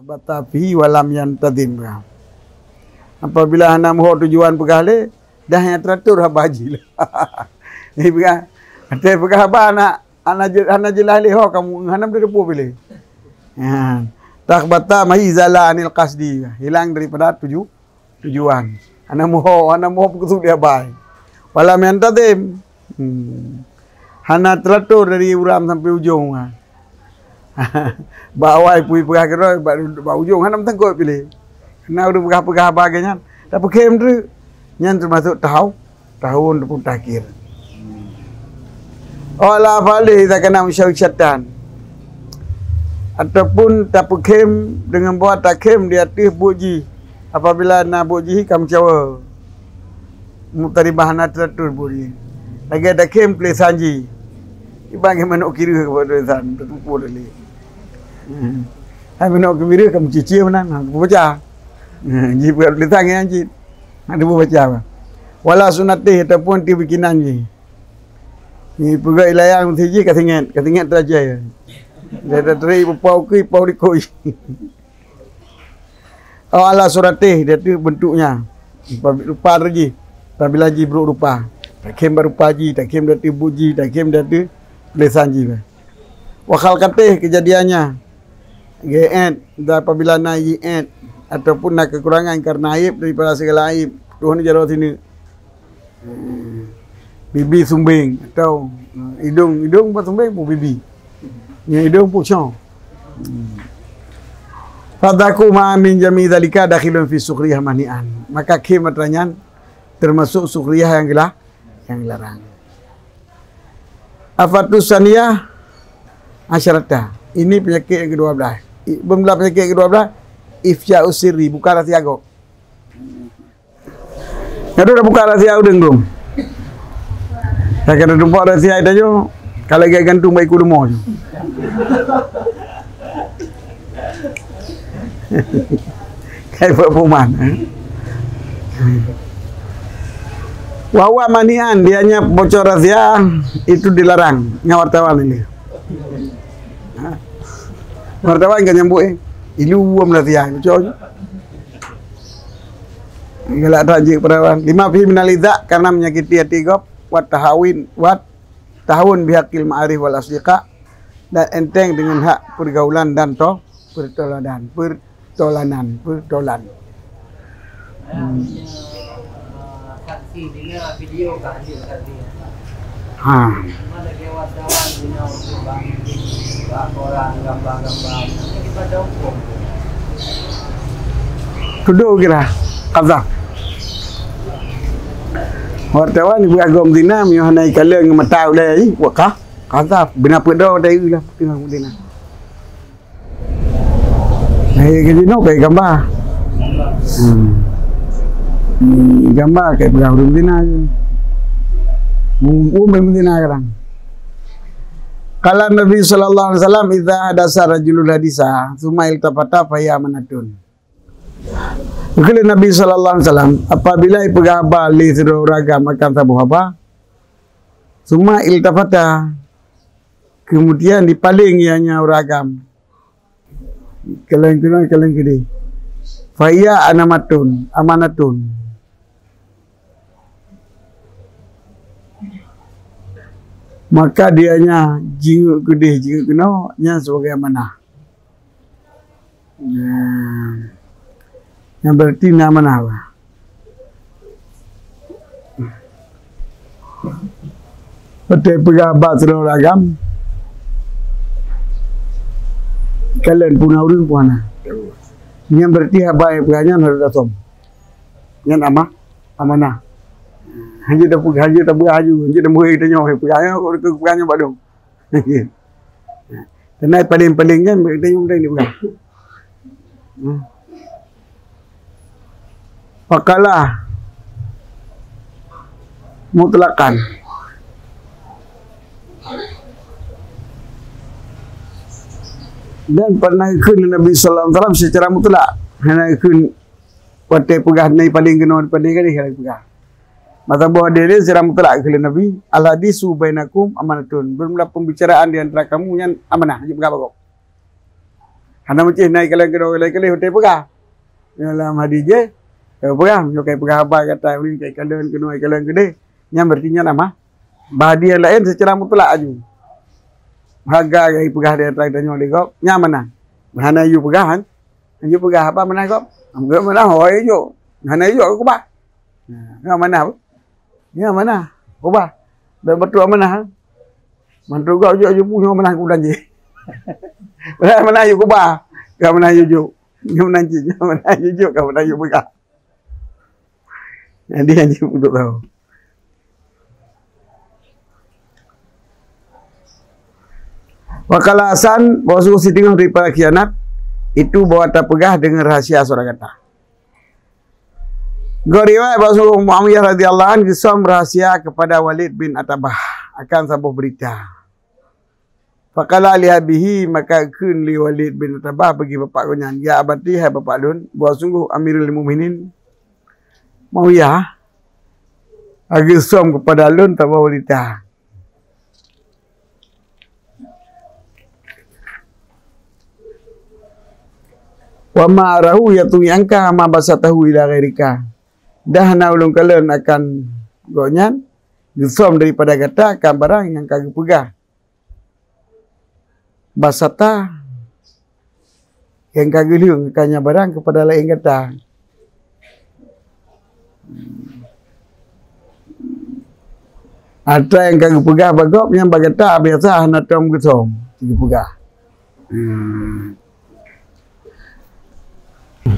Batapi walam yantadim. Apabila hana moho tujuan pegale dah yang teratur habaji lah. Ni pegah. Ate pegah ba ana jelah leho kamu hanam dia depu pilih. Ya. Tak bata mahizala anil qasdi. Hilang daripada tujuan. Ana moho begitu dia baik. Walam yantadim. Hana teratur dari uram sampai ujung. Bawai pui pegah kira ba ujung hanam tengkot pilih. Kena udah pegah-pegah bagainya. Tapi kem tu yang termasuk tahun pun takhir. Olah falih tak kena syaitan. Ataupun tak kem dengan buat tak kem dia tu buji. Apabila nak buji kamu cawa. Mutari bahana teratur buji. Lagi ada kem play sanji. Ibang menok kira kepada san tertupu dali. Hai menok kira kamu cicir mana? Baca. Jika datang yang cik. Ada baca apa? Wala sunatih ataupun ti bikinan je. Ni pegai layang siji katingat terajai. Dia teri pau ki pau dikoi. Wala suratih dia tu bentuknya. Rupa reji. Apabila ji berupa. Tak kem berupa ji, tak kem dati buji, tak kem dati lesan ji. Wakal katih kejadiannya. Geet apabila naik ataupun nak kekurangan karena aib daripada segala aib. Tuhan jarak sini. Bibi sumbing atau hidung pas sumbing pun bibi. Yang hidung pun syong. Fadaku ma'amin jami zalika dakhilun fi sukriyah mani'an. Maka kematranyan termasuk sukriyah yang larang. Afatus saniyah asyarata. Ini penyakit yang ke-12. Bermula penyakit yang ke-12. Ifya usiri, buka rahsia kau. Kau dah buka rahsia udeng belum? Saya kena tumpah rahsia itu aja. Kalau gaya gantung baik kudu mau. Kayak perumahan. Wawa manian, dianya bocor rahsia itu dilarang. Nya wartawan ini. Wartawan kan nyambut ilu rahsia. Bocor. Galak tajik perawan. 5 fi minalizak karena menyakiti hati gop. Wat tahun bihakil ma'arif wal asdiqa. Dan enteng dengan hak pergaulan dan pertolanan. Saksi dengan video kan hasil tadi. Mana ke wartawan punya orang gambar-gambar. Kita ada hukum. Tuduh kira kazak. Wartawan ibu agam dina miohanai kala ngematau dai wakah kazak bina pedo dai lah tengah dina. Hai kejino kai gambar. Gambar kai berau dina. Memang dina kadang. Kala Nabi sallallahu alaihi wasallam idza hadasa rajulul hadisa sumail tafata faya manatun. Kalau Nabi sallallahu alaihi wasallam apabila pegaba li seluruh ragam akan sabu haba semua iltafata kemudian dipaling ianya ragam kalian gede faya amanatun maka dianya jinguk kena nya sebagai amanah. Yang berarti nama apa? Betul pegabat seluruh ragam. Kalian punya urun puana. Yang berarti apa yang peganya harus datang. Yang amanah. Haji dah haju. Haji dah muhi dah nyoh peganya peganya badung. Tenai paling-palingnya mereka yang ni pegang. Fakalah mutlakan dan pernah ikut Nabi sallallahu alaihi wasallam secara mutlak hanya ikut watai pegah nai paling kena paling kali pegah Mata buah dia seram mutlak ke Nabi. Al-hadisu bainakum amanatun. Bermula pembicaraan di antara kamu yang amanah. Dia pegang bakok. Hana macam naik kali hotel pegang. Dalam hadis je. Pegang. Yo kai pegang apa kata ni kai kalian kena kalian gede. Yang berartinya nama. Bahagia lain secara mutlak aju. Harga kai pegang dia antara tanya oleh kau. Yang mana? Hana you pegang. You pegang apa mana kau? Enggak mana hoi yo. Hana you aku ba. Yang mana? Yang mana? Ubah. Betul mana? Mantu kau je punya mana aku belanja. Mana you ubah. Kau mana you jo. Kau nanti mana you jo kau mana you pegang. Jadi yang dia untuk tahu. Wakala Hasan bahawa suku Siti daripada khianat itu bawa tak pegah dengan rahasia seorang kata. Goriwayat bahawa Muawiyah radhiyallahu anhu kisah rahasia kepada Walid bin Atabah akan sebuah berita. Fakala lihabihi maka kun li Walid bin Atabah bagi bapak kunyan. Ya abati hai bapak lun bahawa sungguh Amirul Mukminin Muawiyah agi som kepada lun tabah berita. Wa ma'arahu yatung yangka ma basatahu ila ghairika. Dah na ulung kalian akan gonyan disom daripada kata akan barang yang kagak pegah. Basata yang kagak liung kanya barang kepada lain kata. Ada yang kagak pegah bagop yang bagata biasa hana tom gesom kagak pegah.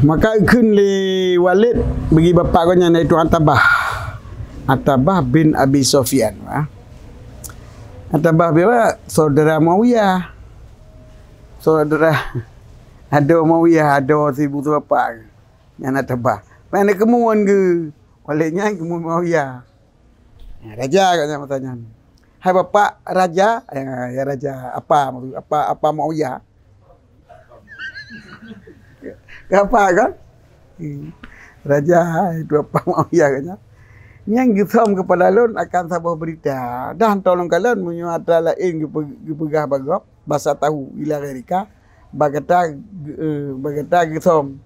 Maka kun li Walid bagi bapak kau yang itu Atabah bin Abi Sufyan. Atabah bila saudara Muawiyah. Saudara ada Muawiyah, ada ibu tu bapak yang Atabah. Mana kemuan ke? Walidnya kemuan Muawiyah. Raja katanya bertanya. Hai bapak raja, ya raja apa Muawiyah? Apa kan? Raja itu apa Muawiyah katanya. Yang gisom kepada lun akan sebuah berita. Dan tolong kalian menyuata lain gepegah bagop bahasa tahu ila ghairika bagata gisom.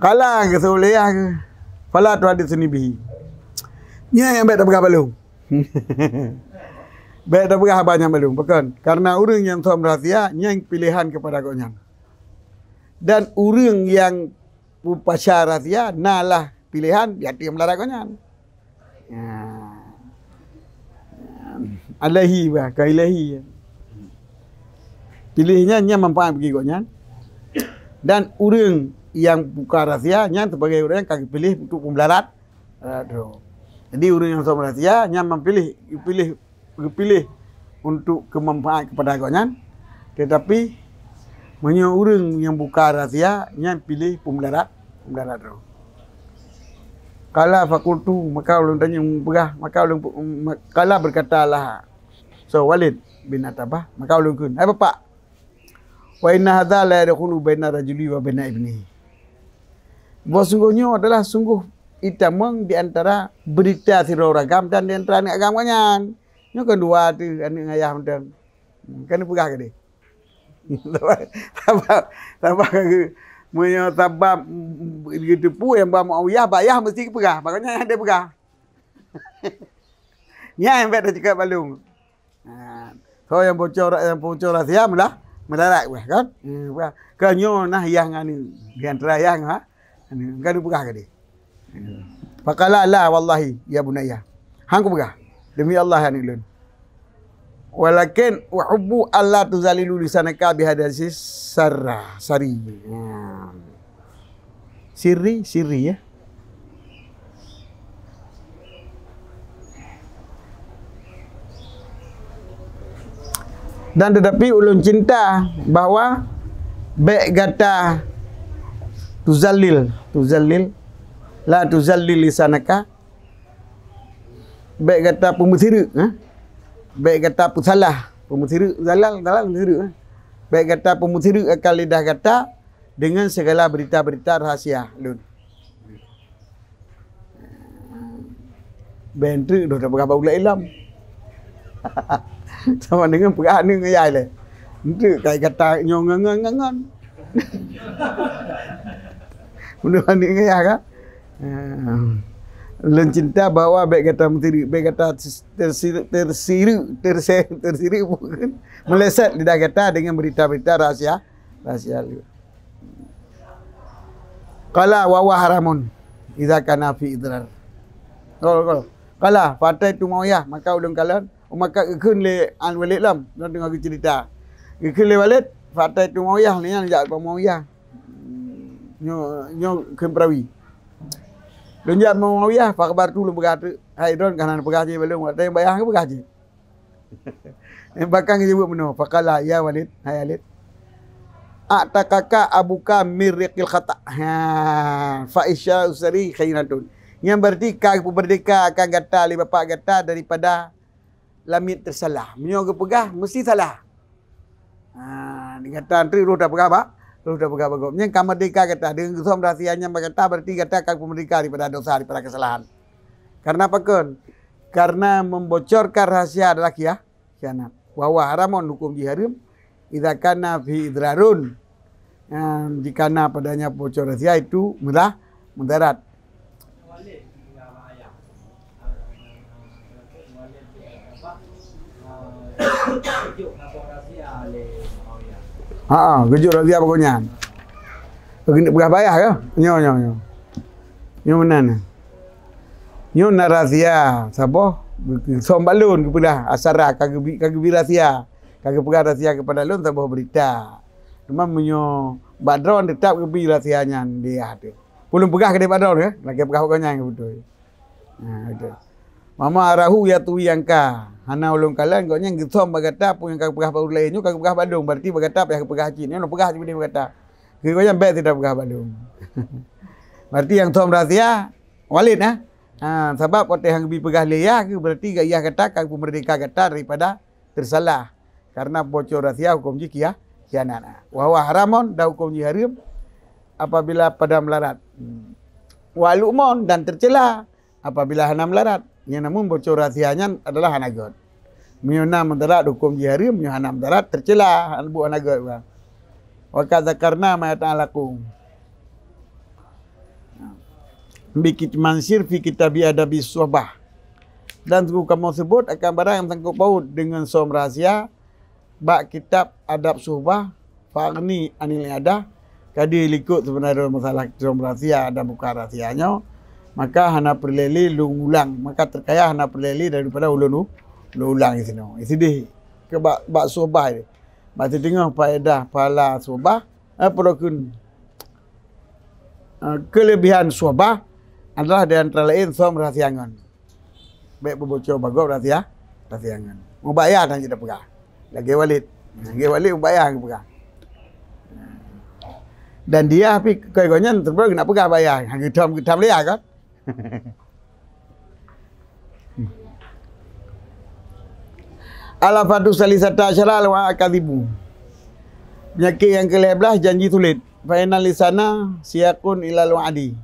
Kala gesoleh fala tu hadis ni bihi. Nya yang baik tak pegah balung. Baik tak pegah banyak balung, bukan? Karena orang yang som rahsia yang pilihan kepada kau. Dan orang yang pasar rahsia nalah pilihan dia dia melarang kau. Alahi bah, kailahi. Pilihnya nya manfaat bagi kau. Dan orang yang buka rahsia nya sebagai orang yang kaki pilih untuk pembelarat. Jadi orang yang som rahsia nya pilih untuk kemanfaat kepada kawan, tetapi banyak orang yang buka rahsia yang pilih pembelarat tu. Kala fakultu maka ulun tanya pegah maka ulun kala berkatalah so Walid bin Atabah maka ulun kun hai bapak wa inna hadza la yadkhulu baina rajuli wa baina ibni. Bahawa sungguhnya adalah sungguh itamang di antara berita sirau ragam dan di antara anak agamanya. Nyo kedua tu anak ayah macam kan pegah ke dia. Tabak ke punya tabak gitu pu yang ba Muawiyah bayah mesti pegah. Makanya dia pegah. Nya yang bet cakap balung. So yang bocor rahsia melarat kan. Kanyo nah yang anu di antara yang kan pegah ke dia. Faqala la wallahi ya bunayya. Hang ku pegah. Demi Allah yang ilun. Walakin uhubbu alla tuzalilu lisanaka bihadasi sari. Siri ya. Dan tetapi ulun cinta bahawa baik kata tuzallil la tuzallil lisanaka baik kata pemutiru, baik kata pusalah, pemutiru, zalal, pemutiru. Baik kata pemutiru akan lidah kata dengan segala berita-berita rahasia. Lun. Bentri dah berapa bulan ilam. Sama dengan perah ni dengan yai le. Itu kayak kata nyongan-ngangan. Benda ni dengan yai kan. Len cinta bawa baik kata menteri, baik kata tersirik bukan. Meleset lidah kata dengan berita-berita rahsia. Qala wa haramun idza kana fi idrar. Qala fatai tu Muawiyah, maka ulun kalian maka ikun le an Walid lam nak dengar cerita. Ikun le Walid fatai tu Muawiyah ni yang jak Muawiyah. Nyo kemprawi. Lunjat Muawiyah fa khabar tu lu berkata, hai don kanan pegaji belum ada yang bayar ke pegaji. Bahkan dia sebut benar, faqala ya Walid, hai Walid. Atakaka abuka mirqil khata. Fa isya usri khainatun. Yang berarti kau berdeka akan gata li bapak gata daripada lamit tersalah. Menyoga pegah mesti salah. Dia kata antri roh dah pegah pak. Roh dah pegah bagus. Yang kamu merdeka kata dengan kesom rahsianya berkata berarti kata kau merdeka daripada dosa daripada kesalahan. Karena apa kan? Karena membocorkan rahasia adalah khianat. Wa haramun hukum diharam idza kana fi idrarun. Jika padanya bocor rahasia itu mudarat. Kejut rahsia pokoknya. Kena berapa bayar ke? Nyo. Nyo mana ni? Nyo nak rahsia siapa? Som balun kepada asara kagak rahsia. Kagak pegang rahsia kepada lun siapa berita. Cuma menyo badron tetap kebi rahsianya dia tu. Belum pegang ke dia badron ke? Lagi pegang pokoknya yang betul. Betul. Mama arahu ya tu yang ka. Hana ulung kalan goknya gesom berkata pun yang kagak pegah baru lain nyu kagak pegah Bandung berarti berkata payah pegah haji. Nyo nak pegah haji dia berkata. Goknya bet tidak pegah Bandung. Berarti yang som rahsia Walid sebab pote hang bi pegah leya ke berarti gaya kata kagak merdeka kata daripada tersalah. Karena bocor rahsia hukum ji khianat. Wa haramun dah hukum ji haram apabila pada melarat. Wa lu'mun dan tercela apabila hana melarat. Yang namun bocor rahsianya adalah hanagot. Miuna mendarat hukum jihari, miuna mendarat tercela bu hanagot. Wa kadzakarna ma ta'alakum. Bikit mansir fi kitabi adabi suhbah. Dan kamu sebut akan barang yang sangkut paut dengan som rahsia bak kitab adab suhbah fa'ni anil ada kadi likut sebenarnya masalah som rahsia ada buka rahsianya. Maka hana perleli lu ulang, maka terkaya hana perleli daripada ulun ulang di sini. Isi deh ke bak sobah ni. Baca tengah faedah pahala sobah, perokun kelebihan sobah adalah di antara lain som rahsiangan. Baik berbocor bagus rahsiangan. Mau bayar dan tidak pegah. Lagi Walid mau bayar ke pegah. Dan dia tapi kaya-kaya terus nak pegah bayar. Getam lihat kan? Alafatu salisata asyara wa akadibu. Penyakit yang ke-11 janji sulit. Fa inna lisana siyaqun ilal wa'di.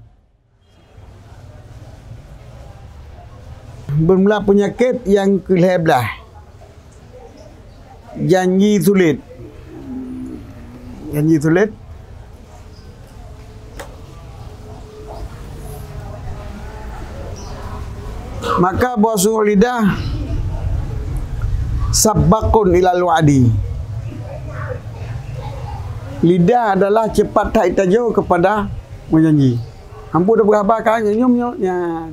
Bermula penyakit yang ke-11. Janji sulit. Janji sulit. Maka basuh lidah sabakun ilal wa'di. Lidah adalah cepat tak tajo kepada menjanji. Hampu dah berapa kali nyum-nyumnya.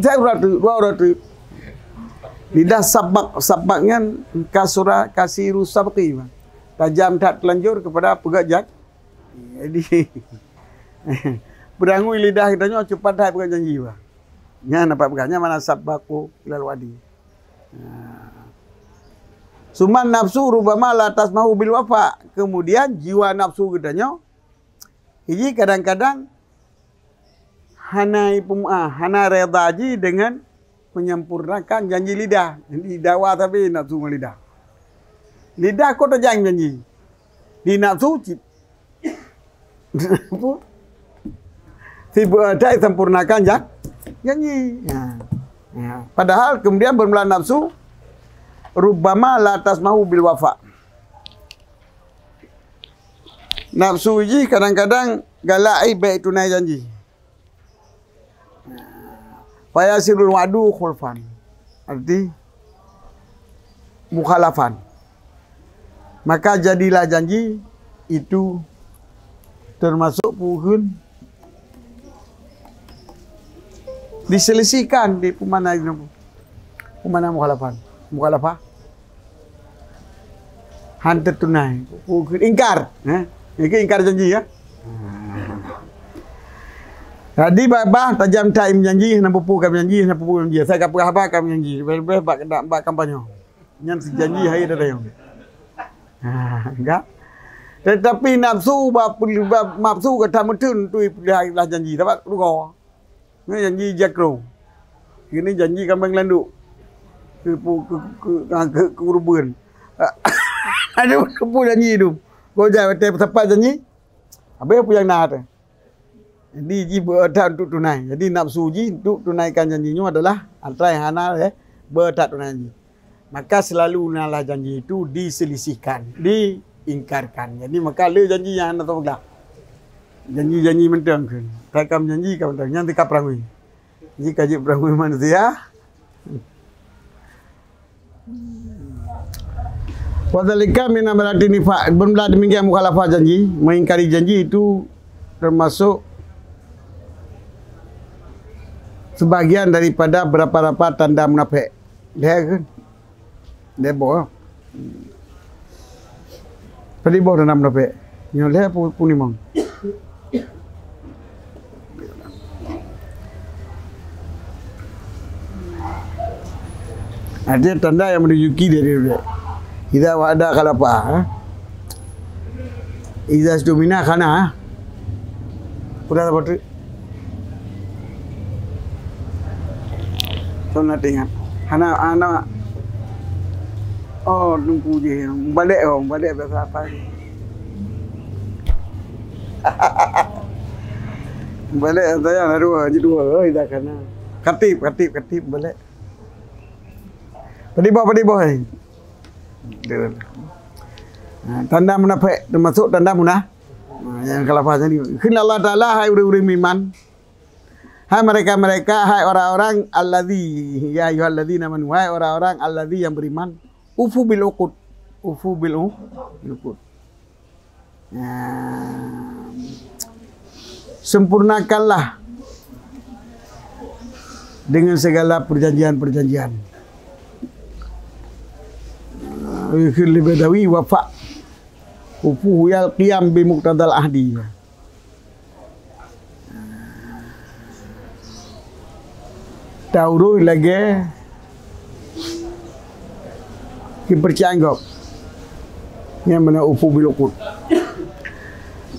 Saya dua ratu. Lidah sabaknya kasura kasiru sabqi. Tajam tak telanjur kepada pegajak. Jadi berangui lidah kita cepat tak pegang janji. Nya nampak pegahnya mana sabaku ilal wadi. Suman nafsu rubama la tasmahu bil wafa. Kemudian jiwa nafsu gedanya ini kadang-kadang hana redaji dengan menyempurnakan janji lidah. Jadi dakwah tapi nafsu lidah. Lidah kau tak janji. Di nafsu sibuk ada sempurnakan janji. Ya. Padahal kemudian bermula nafsu rubbama la tasmahu bil wafa. Nafsu ini kadang-kadang galai baik tunai janji. Fayasirul wa'du khulfan. Arti mukhalafan. Maka jadilah janji itu termasuk puhun diselisihkan di pemana mukhalafan. Mukhalafah hantar tunai. Puhun ingkar. Ini ingkar janji ya. Jadi babah tajam time janji nak pupuk janji nak pupuk janji. Saya kapal apa kami janji. Lebih bak kampanye. Yang janji hari dah yang. Enggak. Tetapi nafsu nafsu kata mutun tu lah janji dapat rugo. Ni janji jakro. Ini janji kambing landuk. Ke urban. Ada pupuk janji tu. Kau jangan tepat janji. Apa yang nak? Jadi ji berhak untuk tunai. Jadi nafsu ji untuk tunaikan janjinya adalah antara yang hana berhak tunai janji. Maka selalu nalah janji itu diselisihkan, diingkarkan. Jadi maka le janji yang hana tahu tak. Janji-janji mentang kan. Takam janji kau mentang. Yang tikap perangui. Jika kaji perangui manusia. Wadhalika min amalati nifaq. Bermula demikian mukhalafah janji, mengingkari janji itu termasuk sebagian daripada berapa-berapa tanda munafik. Dia kan? Dia boh. Tadi boh tanda munafik. Yang dia pun imam. Ada tanda yang menunjuki dari dia. Idza wa'ada khalafa. Idza stumina khana. Udah apa? Nak tengok. Anak oh nunggu je. Balik bahasa apa ni? Balik saya dua je dua. Dah kena. Katib balik. Tadi bawa. Tanda munafik termasuk tanda munafik. Yang khalafah tadi. Kena Allah Taala hai uri miman. Hai mereka-mereka, hai orang-orang alladzi ya ayyuhalladzina amanu, hai orang-orang alladzi yang beriman, ufu bil uqud. Sempurnakanlah dengan segala perjanjian-perjanjian. Khil badawi wafa. Ufu yal qiyam bi muqtadal ahdi. Tauru lagi kepercayaan kau yang mana ufu bilukut.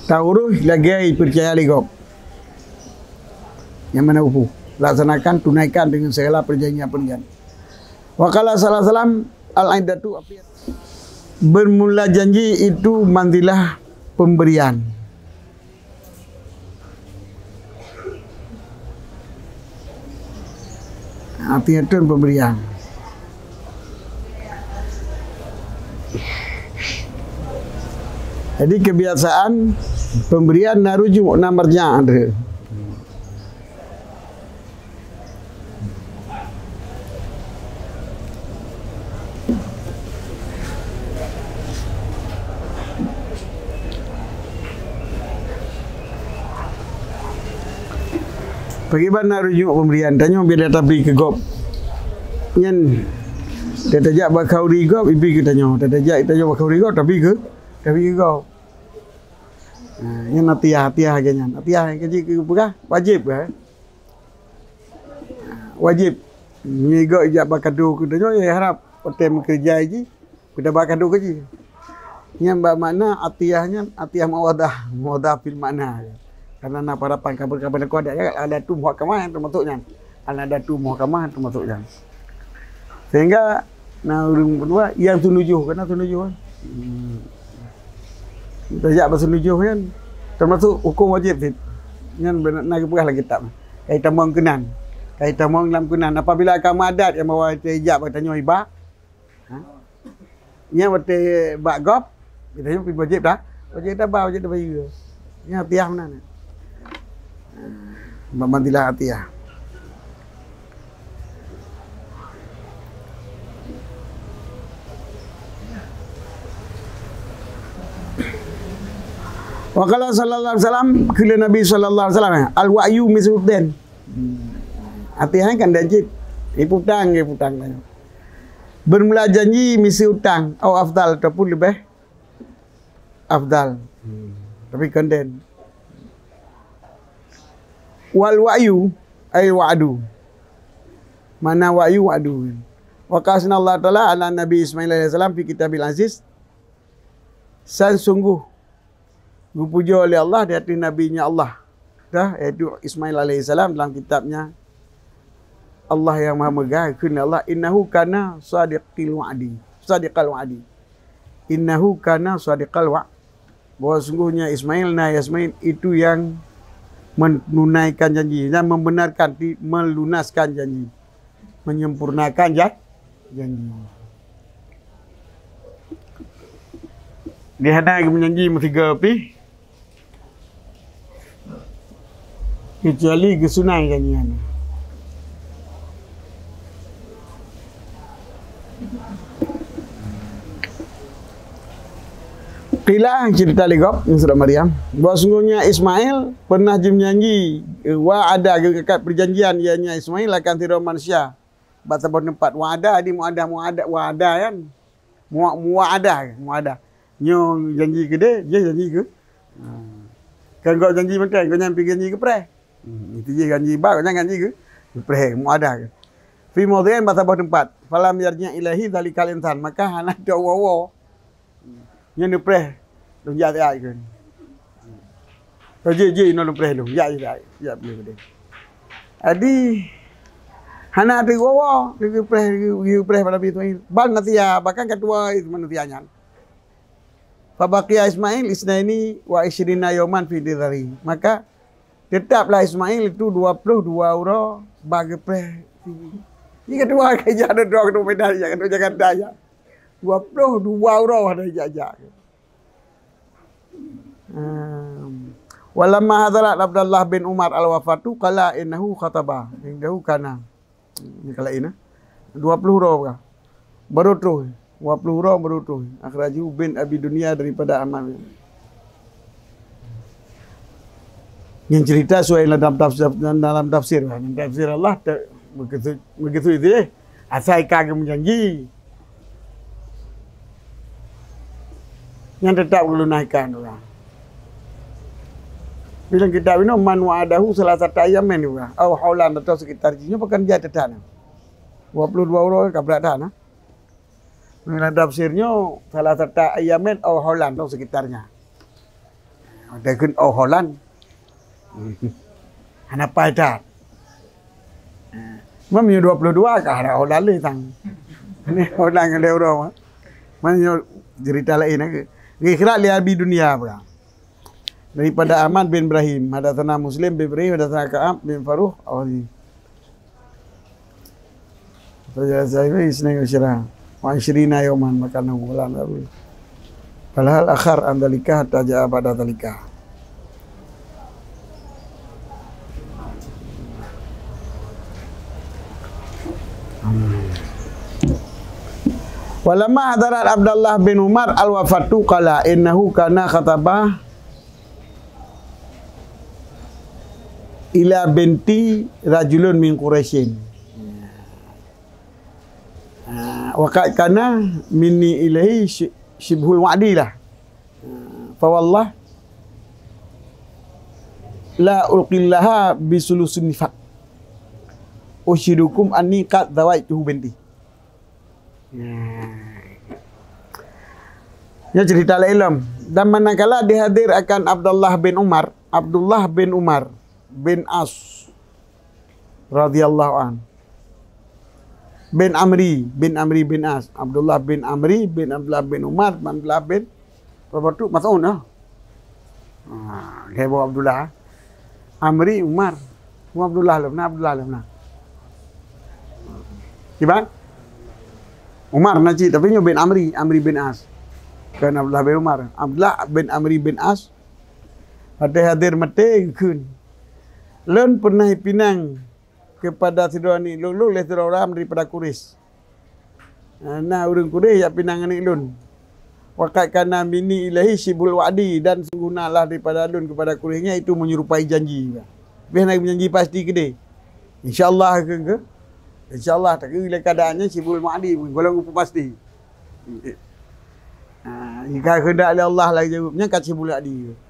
Tauru lagi percaya kau yang mana ufu. Laksanakan, tunaikan dengan segala perjanjian. Wakala salam al-aidatu bermula janji itu manzilah pemberian. Artinya itu pemberian. Jadi kebiasaan pemberian narujuk nomornya ada. Bagaimana rujuk pemberian? Tanya biar dia tapi ke gop. Nyen dia tajak bakau ri gop, ibi kita tanya. Dia tajak kita bakau ri gop tapi ke gop. Yang hatiah agaknya. Hatiah kerja ke berah wajib ke? Wajib. Ni gop ijak bakado ke tanya ya harap hotel kerja aja. Kita bakado kerja. Yang bermakna hatiahnya hatiah mawadah fil makna. Karena nak parapan kabar-kabar kau ada tu muhakamah termasuknya. Ada tu muhakamah termasuknya. Sehingga nah urang berdua yang tunujuh kena tunujuh. Tajak bersetujuh kan termasuk hukum wajib. Yang nak perah lagi tak. Ai tambang kenan. Kaitan mau dalam kunan. Apabila kamu adat yang bawa hijab bertanya ibak. Ha? Nya berte bak gop. Kita pergi wajib dah. Wajib dah ba wajib dah bayu. Nya tiah mana ni? Mandilah tiah. Wa qala sallallahu alaihi wasallam kila Nabi sallallahu alaihi wasallam al-wa'yu misruddin. Hati-hati kan danjit. Putang. Bermula janji misi utang atau afdal ataupun lebih afdal. Tapi kenden. Wal wa'yu ay wa'du. Mana wa'yu wa'du. Wa qasna Allah Ta'ala ala Nabi Ismail alaihi salam fi kitabil aziz. Sungguh dipuja oleh Allah di hati nabinya Allah. Dah iaitu Ismail alaihi salam dalam kitabnya Allah yang Maha Megah firman Allah innahu kana sadiqal wa'di. Innahu kana sadiqal wa'd. Bahawa sungguhnya Ismail itu yang menunaikan janji dan membenarkan melunaskan janji. Menyempurnakan janji. Dia hendak menjanji tiga api. Kecuali kesunai janjian. Qila cerita legop yang sudah Maryam. Bahawa sungguhnya Ismail pernah janji ada kekat perjanjian ianya Ismail akan tiru manusia. Baca tempat wa'ada di mu'ada kan. Mu'ada. Nyo janji ke dia janji ke. Kan kau janji macam kau nyampi janji ke pre. Itu je janji ba kau jangan janji ke. Pre mu'ada ke. Fi mawdhi'in baca tempat. Falam yarji' ilahi dzalikal insan. Maka hana do wawo. Nyo ni pre. Lu ya ya ke. Kau je no lu pre lu. Ya boleh dia. Adi hana ada wawo ke pre pada itu. Bal nanti ya bahkan ketua itu manusianya. Fabaqiya Ismail isnaini wa isyrina yawman fi didhari. Maka tetaplah Ismail itu 22 orang bagi pre. Ini kedua kerja ada dua kedua medali kedua jangan daya. 22 orang ada jajak. Walamma hadarat Abdullah bin Umar al-wafatu qala innahu khataba. Indahu kana. Ini kala ini 20 orang. Baru tu 20 orang baru tu. Akhraju bin Abi Dunia daripada Amal. Yang cerita sesuai dalam tafsir. Tafsir Allah begitu itu asal kagak menjanji. Yang tetap melunaikan orang. Bilang kita ini man wa'adahu salah satu ayam ni juga. Au haulan atau sekitar jinya bukan dia tetap. 22 orang kabrak dah. Dalam tafsirnya salah satu ayamen au Holland atau sekitarnya. Ada kun au Holland. Anak padat. Mami 22 ke arah Holland le tang. Ini Holland ada orang. Mana cerita lain lagi. Kira lihat di dunia apa. Daripada Ahmad bin Ibrahim, hadatsana Muslim bin Ibrahim, hadatsana Ka'ab bin Faruh Awzi. Saya isnai usyra. Wa isyrina yawman makana bulan lalu. Falhal akhar andalika hatta ja'a pada dalika. Walamma hadarat Abdullah bin Umar al-wafatu qala innahu kana khatabah ila binti rajulun min Quraisyin. Waqat kana minni ilahi shibhul wa'di lah. Fa wallah la ulqillaha bisulusun nifaq. Ushidukum anni qad dawaituhu binti. Ya cerita ilmu. Dan manakala dihadir akan Abdullah bin Umar bin As radhiyallahu an. Bin Amri bin As, Abdullah bin Amri bin Abdullah bin Umar bin Abdullah bin Rabatu Mas'ud lah. Dia bawa Abdullah Amri Umar Abdullah lah. Gimana? Umar Najib, tapi nyo bin Amri bin As. Kan Abdullah bin Umar. Abdullah bin Amri bin As. Ada hadir mati kun. Lun pernah pinang kepada saudara ni lulu le saudara daripada Quraisy. Nah urang Quraisy ya pinang ni lun. Waqat kana mini ilahi sibul wa'di dan sungguhlah daripada lun kepada Quraisynya itu menyerupai janji. Biar nak berjanji pasti ke dia. InsyaAllah ke? InsyaAllah tak kira keadaannya sibul wa'di golong upah pasti. Jika kehendak Allah lagi jawabnya kat sibul wa'di.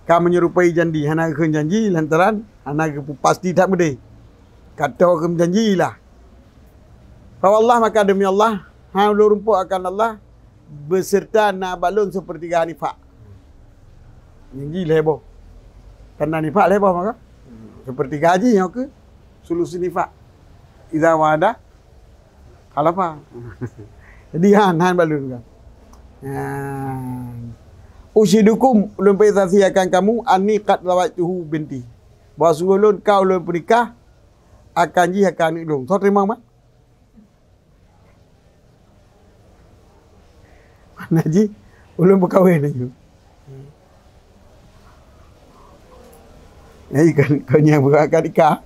Kau menyerupai janji, hana ke janji lantaran hana ke pasti tak berde. Kata ke janjilah. Kalau Allah maka demi Allah, hang lu rumpuk akan Allah beserta nak balun sepertiga nifak. Janji lebo. Karena nifak lebo maka sepertiga haji yang ke solusi nifak. Idza wa'ada khalafa. Jadi han balun kan. Usyidukum ulun akan kamu anni qad zawajtuhu binti. Bahawa ulun kau ulun pernikah akan ji akan ulun. So terima mak? Mana ji? Ulun berkahwin aja. Ya kan kau yang akan nikah.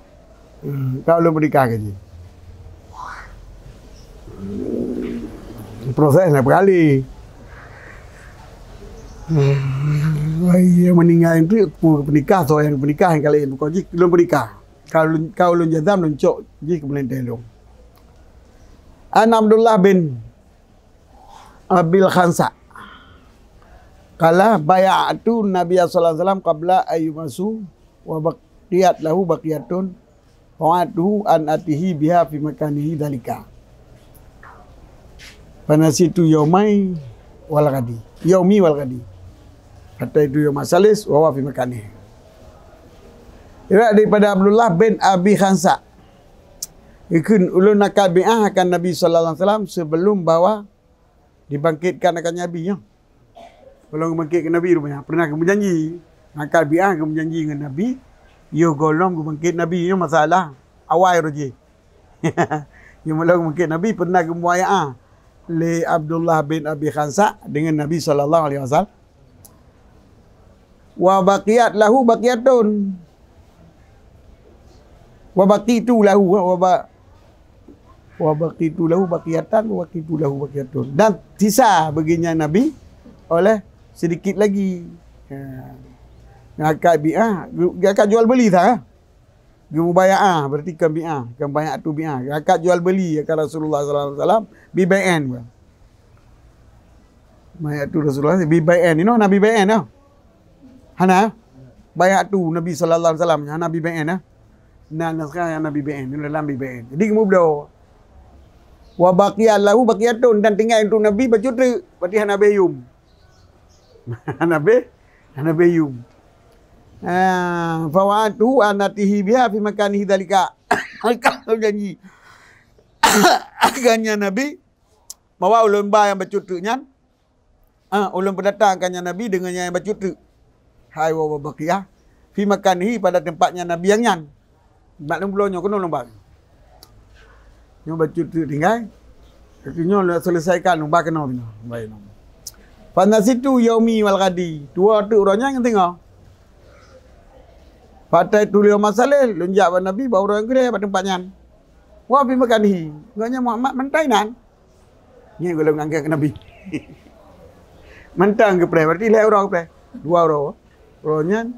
Kau ulun pernikah kan ji. Prosesnya berkali. Yang meninggal itu pernikah so yang pernikah yang kalian bukan jik belum pernikah kau lun jazam lun cok jik kemudian telung An Abdullah bin Abil Khansa kala bay'atu Nabi sallallahu alaihi wasallam qabla ayyumasu wa baqiyat lahu baqiyatun wa'atuhu an atihi biha fi makanihi dalika panasitu yaumai wal ghadi yaumi wal ghadi. Kata itu yang masalis wa fi makani. Ira daripada Abdullah bin Abi Khansa. Ikun ulun nakal bi'ah akan Nabi sallallahu alaihi wasallam sebelum bawa dibangkitkan akan Nabi ya. Belum bangkitkan Nabi rupanya. Pernah kamu janji nakal bi'ah kamu janji dengan Nabi, yo golong kamu bangkit Nabi yo masalah awal roji. Yo malang bangkit Nabi pernah kamu ayah le Abdullah bin Abi Khansa dengan Nabi sallallahu alaihi wasallam. Wa baqiyat lahu baqiyatun wa baqitu lahu wa baqitu lahu baqiyatan wa baqitu lahu baqiyatun dan sisa baginya Nabi oleh sedikit lagi akad bi'ah akad jual beli tak mubaya'ah berarti kan bi'ah kan banyak tu bi'ah akad jual beli akan Rasulullah sallallahu alaihi wasallam bi'an banyak tu Rasulullah bi'an you know Nabi bi'an no hana bayat tu Nabi sallallahu alaihi wasallam Nabi bi'an nah sekarang Nabi bi'an dalam bi'an jadi kamu berdoa wa baqiyat lahu baqiyatun dan tinggal untuk Nabi bercuti berarti Nabi yum Nabi yum fawatu anatihi biha fi makanihi dalika kalau janji akannya Nabi bawa ulun ba yang bercutunya ulun pendatangkannya Nabi dengan yang bercutu hai wa baqiyah fi makanihi pada tempatnya Nabi yang nyan maklum belonyo kono lomba nyo bercutu tinggal nyo selesaikan lomba kena baik no pada situ yaumi wal ghadi dua tu orangnya yang tengok pada itu liau masalah lunjak pada Nabi bawa orang gede pada tempatnya wa fi makanihi nganya Muhammad mentainan ni golong angkat ke Nabi mentang ke pre berarti le orang pre dua orang orangnya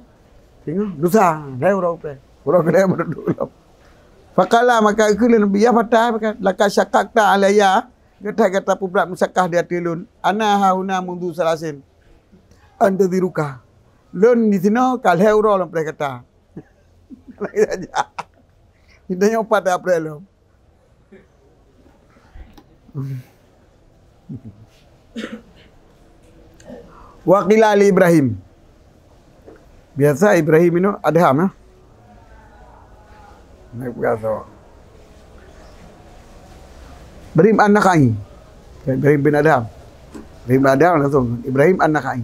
tengok dosa le orang pre orang gede berdua fakala maka ikul Nabi ya fatah laka syakakta alayya kata-kata pubrak musakah dia tilun ana hauna mundu salasin anta diruka lun di sini kal heuro orang pre kata lagi saja kita nyopat apa lo Wakila Ali Ibrahim. Biasa Ibrahim ini ada ham ya. Naik biasa. Ibrahim anak ai. Ibrahim bin Adam. Ibrahim bin Adam langsung. Ibrahim anak ai.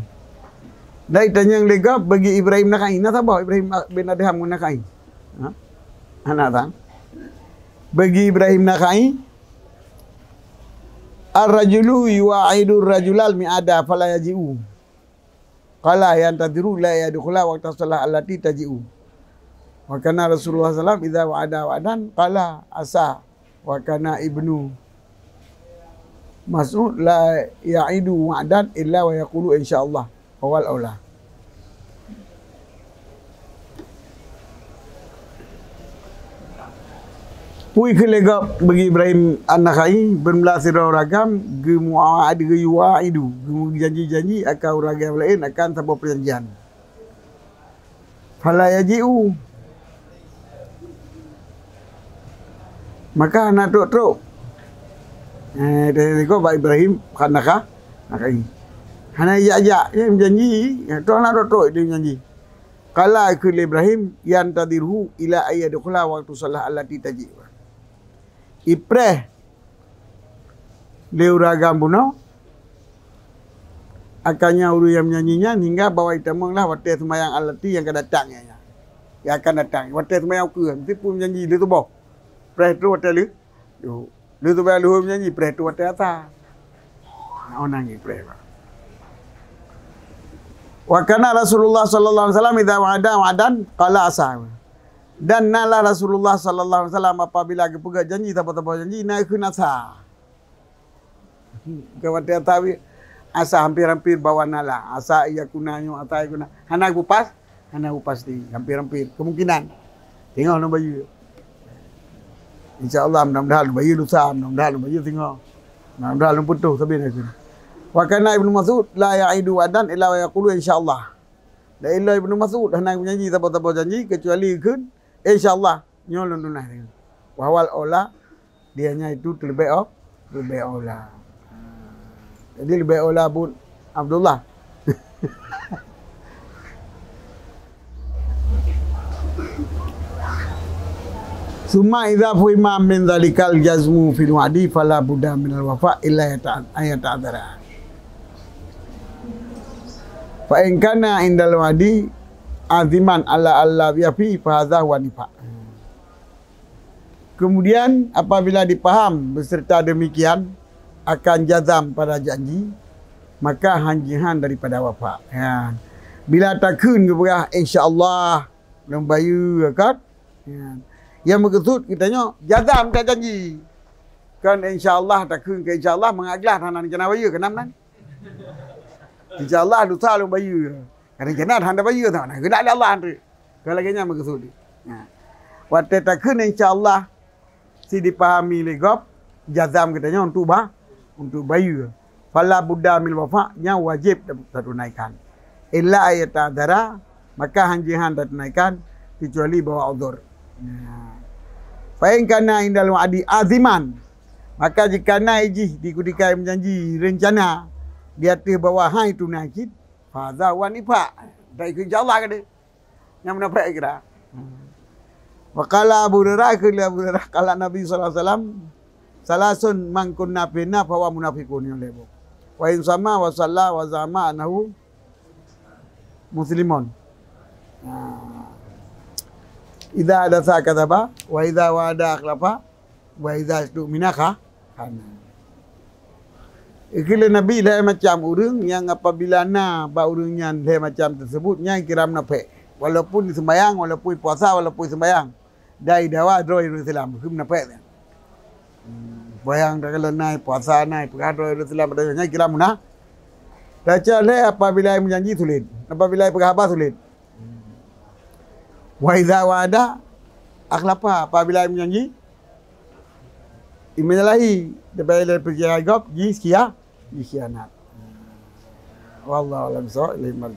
Dai tanya yang lega bagi Ibrahim nak ai. Nak apa Ibrahim bin Adam nak ai? Ha? Anak tak? Bagi Ibrahim Nakhai, ar-rajulu yu'idu ar-rajulal mi'ada fala yaji'u. Qala yantadiru la yadkhula waqta shalah allati taji'u. Wa kana Rasulullah sallallahu idza wa'ada wa'dan qala asa wa kana ibnu Mas'ud la ya'idu wa'dan illa wa yaqulu insyaallah wal aula. Pui kelegap bagi Ibrahim An-Nakhai bermelasir ragam ge mu'ad ge yu'idu ge janji-janji akan ragam lain akan sebuah perjanjian. Fala yaji'u, maka nak truk dari ko Pak Ibrahim An-Nakhai hana ya janji tu nak truk dia janji. Kala ke Ibrahim yang tadirhu ila ayyadkhula waktu salah allati taji. Ipreh leuragam buno akannya uru yang menyanyinya hingga bawa itamanglah waktu semayang alati yang akan datangnya. Yang akan datang waktu semayang ke nanti pun menyanyi dia tu boh. Preh tu waktu lu tu bayar lu menyanyi preh tu waktu atas. Orang ni preh. Wa kana Rasulullah sallallahu alaihi wasallam idza wa'ada wa'dan qala asa. Dan nala Rasulullah sallallahu alaihi wasallam apabila pegang janji apa-apa janji naik ke nasa. Kawat tahu asa hampir-hampir bawa nala. Asa ia kunanyo atai kuna. Hana upas di hampir-hampir kemungkinan. Tengok nama bayu. Insya-Allah mudah-mudahan bayu lusa, mudah-mudahan bayu tengok. Mudah-mudahan putus tapi nak. Wa kana Ibnu Mas'ud la ya'idu wadan illa wa yaqulu insyaallah. La illa Ibnu Mas'ud hendak menjanji apa-apa janji kecuali keun insyaallah nyolong dunah dia. Wawal ola dianya itu lebih ola. Jadi lebih ola pun Abdullah. Summa idza fuima min dzalikal jazmu fil wa'di fala budda min al wafa illa ayata'adzara. Fa in kana indal wa'di aziman ala Allah yafi fa hadza wa nifaq. Kemudian apabila dipaham beserta demikian akan jazam pada janji, maka hanjihan daripada wafa. Ya. Bila takun kepada insya-Allah lembayu akad. Ya. Yang maksud kitanya jazam tak janji. Kan insya-Allah takun ke insya-Allah mengaglah tanah kena bayu ke nam kan. Insya-Allah lusa lembayu. Kadang kena handa bayu tau nah. Kena Allah andre. Kalau lagi nya maksud. Ya. Waktu takun insya-Allah si dipahami legop jazam katanya untuk bayu. Fala budda mil wafa nya wajib tunaikan. Illa ayat adara maka hanjihan tunaikan kecuali bawa uzur. Fa in kana indal wa'di aziman, maka jika naiji dikudikai menjanji rencana di atas bawah hai tunaikan fa za wa nifa. Dak insyaallah kade. Yang menapa kira. Waqala Abu Hurairah kala Nabi sallallahu alaihi wasallam salasun man kunna fina fa wa munafiqun yang lebo. Wa in sama wa salla wa zama anahu muslimun. Idza hadatsa kadzaba wa idza wa'ada akhlafa wa idza istumina khana. Ikile Nabi dah macam urang yang apabila ba urangnya dah macam tersebut yang kira munafik. Walaupun sembahyang, walaupun puasa, walaupun sembahyang. Dai dawa droi Islam kum munafik. Bayang dah kalau naik puasa naik perkara Islam adanya kira munafik. Baca le apabila menjanji sulit, apabila berkhabar sulit. Wa idza wa'ada akhlafa apabila menjanji imelahi daripada perjanjian gop ji khianat. Wallahu a'lam bishawab.